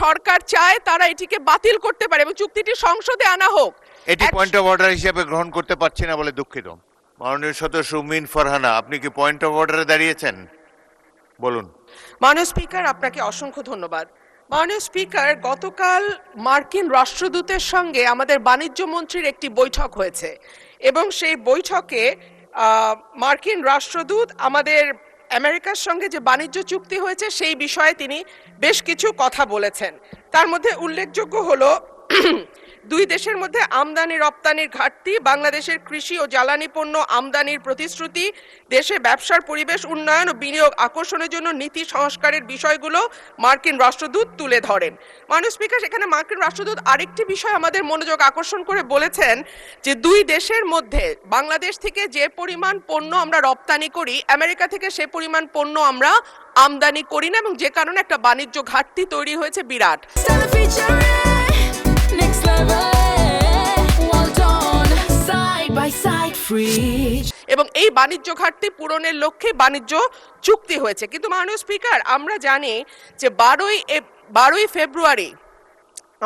সরকার চায় তারা এটিকে বাতিল করতে পারে এবং চুক্তিটি সংসদে আনা হোক। এটি পয়েন্ট অফ অর্ডার হিসেবে গ্রহণ করতে পারছি না বলে দুঃখিত। মাননীয় সদস্য উমিন ফারহানা, আপনি কি পয়েন্ট অফ অর্ডারে দাঁড়িয়েছেন? বলুন। মাননীয় স্পিকার, আপনাকে অসংখ্য ধন্যবাদ। মাননীয় স্পিকার, গতকাল মার্কিন রাষ্ট্রদূতের সঙ্গে আমাদের বাণিজ্য মন্ত্রীর একটি বৈঠক হয়েছে এবং সেই বৈঠকে মার্কিন রাষ্ট্রদূত আমাদের আমেরিকার সঙ্গে যে বাণিজ্য চুক্তি হয়েছে সেই বিষয়ে তিনি বেশ কিছু কথা বলেছেন। তার মধ্যে উল্লেখযোগ্য হলো দুই দেশের মধ্যে আমদানি রপ্তানির ঘাটতি, বাংলাদেশের কৃষি ও জ্বালানি পণ্য আমদানির প্রতিশ্রুতি, দেশে ব্যবসার পরিবেশ উন্নয়ন ও বিনিয়োগ আকর্ষণের জন্য নীতি সংস্কারের বিষয়গুলো মার্কিন রাষ্ট্রদূত তুলে ধরেন। মাননীয় স্পিকার, সেখানে মার্কিন রাষ্ট্রদূত আরেকটি বিষয় আমাদের মনোযোগ আকর্ষণ করে বলেছেন যে দুই দেশের মধ্যে বাংলাদেশ থেকে যে পরিমাণ পণ্য আমরা রপ্তানি করি, আমেরিকা থেকে সে পরিমাণ পণ্য আমরা আমদানি করি না এবং যে কারণে একটা বাণিজ্য ঘাটতি তৈরি হয়েছে বিরাট। এবং এই বাণিজ্য ঘাটতি পূরণের লক্ষ্যে বাণিজ্য চুক্তি হয়েছে। কিন্তু মাননীয় স্পিকার, আমরা জানি যে 12ই ফেব্রুয়ারি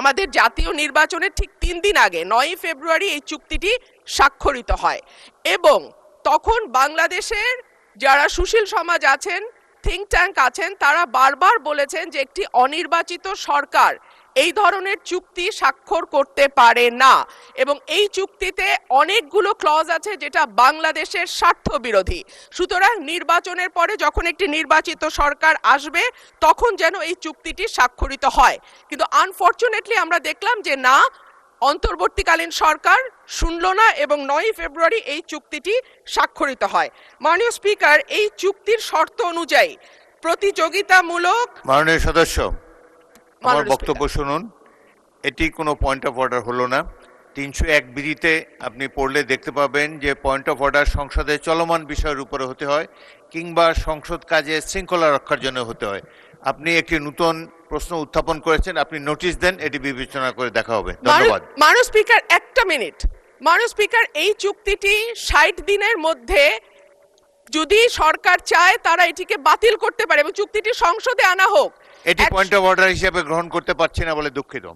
আমাদের জাতীয় নির্বাচনের ঠিক 3 দিন আগে 9ই ফেব্রুয়ারি এই চুক্তিটি স্বাক্ষরিত হয় এবং তখন বাংলাদেশের যারা সুশীল সমাজ আছেন, থিঙ্ক ট্যাঙ্ক আছেন, তারা বারবার বলেছেন যে একটি অনির্বাচিত সরকার এই ধরনের চুক্তি স্বাক্ষর করতে পারে না এবং এই চুক্তিতে অনেকগুলো ক্লজ আছে যেটা বাংলাদেশের স্বার্থ বিরোধী। সুতরাং নির্বাচনের পরে যখন একটি নির্বাচিত সরকার আসবে তখন যেন এই চুক্তিটি স্বাক্ষরিত হয়। কিন্তু আনফরচুনেটলি আমরা দেখলাম যে না, অন্তর্বর্তীকালীন সরকার শুনল না এবং 9ই ফেব্রুয়ারি এই চুক্তিটি স্বাক্ষরিত হয়। মাননীয় স্পিকার, এই চুক্তির শর্ত অনুযায়ী প্রতিযোগিতামূলক। মাননীয় সদস্য, আমার বক্তব্য শুনুন। এটি কোনো পয়েন্ট অফ অর্ডার হলো না। 301 বিধিতে আপনি পড়লে দেখতে পাবেন যে পয়েন্ট অফ অর্ডার সংসদে চলমান বিষয়ের উপরে হতে হয় কিংবা সংসদ কাজে শৃঙ্খলা রক্ষার জন্য হতে হয়। আপনি একটি নতুন প্রশ্ন উত্থাপন করেছেন, আপনি নোটিশ দেন, এটি বিবেচনা করে দেখা হবে। ধন্যবাদ। মাননীয় স্পিকার, একটা মিনিট। মাননীয় স্পিকার, এই চুক্তিটি 60 দিনের মধ্যে যদি সরকার চায় তারা এটিকে বাতিল করতে পারে এবং চুক্তিটি সংসদে আনা হোক। এটি পয়েন্ট অফ অর্ডার হিসেবে গ্রহণ করতে পারছি না বলে দুঃখিত।